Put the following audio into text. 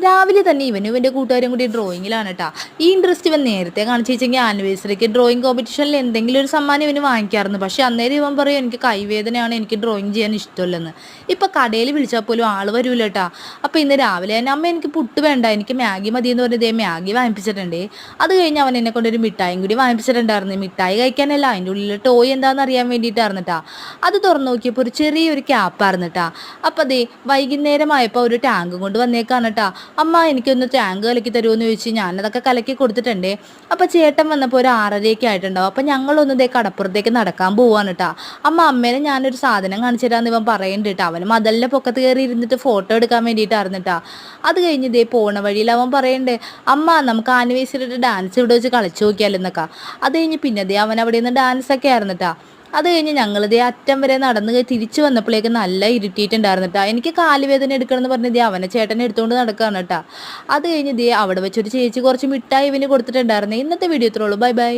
രാവിലെ തന്നെ ഇവൻ്റെ കൂട്ടുകാരും കൂടി ഡ്രോയിങ്ങിലാണ് കേട്ടോ. ഈ ഇൻട്രസ്റ്റ് ഇവൻ നേരത്തെ കാണിച്ചു വെച്ചെങ്കിൽ ആനിവേഴ്സറിക്ക് ഡ്രോയിങ് കോമ്പറ്റീഷനിൽ എന്തെങ്കിലും ഒരു സമ്മാനം ഇവന് വാങ്ങിക്കാറുണ്ട്. പക്ഷെ അന്നേരം ഇവൻ പറയും എനിക്ക് കൈവേദനയാണ്, എനിക്ക് ഡ്രോയിങ് ചെയ്യാൻ ഇഷ്ടമല്ലെന്ന്. ഇപ്പം കടയിൽ വിളിച്ചാൽ പോലും ആൾ വരൂല കേട്ടോ. അപ്പോൾ ഇന്ന് രാവിലെ തന്നെ അമ്മ എനിക്ക് പുട്ട് വേണ്ട, എനിക്ക് മാഗി മതി എന്ന് പറഞ്ഞ് മാഗി വാങ്ങിപ്പിച്ചിട്ടുണ്ടേ. അത് കഴിഞ്ഞ് അവൻ എന്നെ കൊണ്ടൊരു മിഠായും കൂടി വാങ്ങിപ്പിച്ചിട്ടുണ്ടായിരുന്നു. മിഠായി കഴിക്കാനല്ല, അതിൻ്റെ ഉള്ളിൽ ടോയ് എന്താണെന്ന് അറിയാൻ വേണ്ടിയിട്ടായിരുന്നു കേട്ടോ. അത് തുറന്നു നോക്കിയപ്പോൾ ഒരു ചെറിയൊരു ക്യാപ്പായിരുന്നു കേട്ടോ. അപ്പോൾ അതേ വൈകുന്നേരമായപ്പോൾ ഒരു ടാങ്കും കൊണ്ട് വന്നേക്കാണ് കേട്ടോ. അമ്മ എനിക്കൊന്ന് ടാങ്ക് കലക്കി തരുമോ ചോദിച്ച് ഞാനതൊക്കെ കലക്കി കൊടുത്തിട്ടുണ്ടേ. അപ്പോൾ ചേട്ടൻ വന്നപ്പോൾ ഒരു 6:30 ആയിട്ടുണ്ടാവും. അപ്പോൾ ഞങ്ങളൊന്ന് കടപ്പുറത്തേക്ക് നടക്കാൻ പോവാണ് കേട്ടോ. അമ്മേനെ ഞാനൊരു സാധനം കാണിച്ചു തരാമെന്ന് ഇവൻ പറയുന്നുണ്ട് കേട്ടോ. അവന് മതലിൻ്റെ പൊക്കത്ത് കയറി ഇരുന്നിട്ട് ഫോട്ടോ എടുക്കാൻ വേണ്ടിയിട്ടായിരുന്നു കേട്ടോ. അത് കഴിഞ്ഞ് പോണ വഴിയിൽ അവൻ പറയുന്നുണ്ട്, അമ്മ നമുക്ക് ആനിവേഴ്സറിയുടെ ഡാൻസ് ഇവിടെ വെച്ച് കളിച്ചു നോക്കിയാലെന്നൊക്കെ. അത് കഴിഞ്ഞ് പിന്നെ അവൻ അവിടെ നിന്ന് ഡാൻസൊക്കെ ആയിരുന്നു കേട്ടോ. അത് കഴിഞ്ഞ് ഞങ്ങളിതേ അറ്റം വരെ നടന്ന് തിരിച്ചു വന്നപ്പോഴേക്കും നല്ല ഇരിട്ടിയിട്ടുണ്ടായിരുന്നു കേട്ടോ. എനിക്ക് കാലുവേദന എടുക്കണമെന്ന് പറഞ്ഞ് അവനെ ചേട്ടനെ എടുത്തുകൊണ്ട് നടക്കുകയാണ് കേട്ടോ. അത് കഴിഞ്ഞ് അവിടെ വെച്ചൊരു ചേച്ചി കുറച്ച് മിഠായി ഇവന് കൊടുത്തിട്ടുണ്ടായിരുന്നു. ഇന്നത്തെ വീഡിയോ ഇത്രേ ഉള്ളൂ. Bye bye.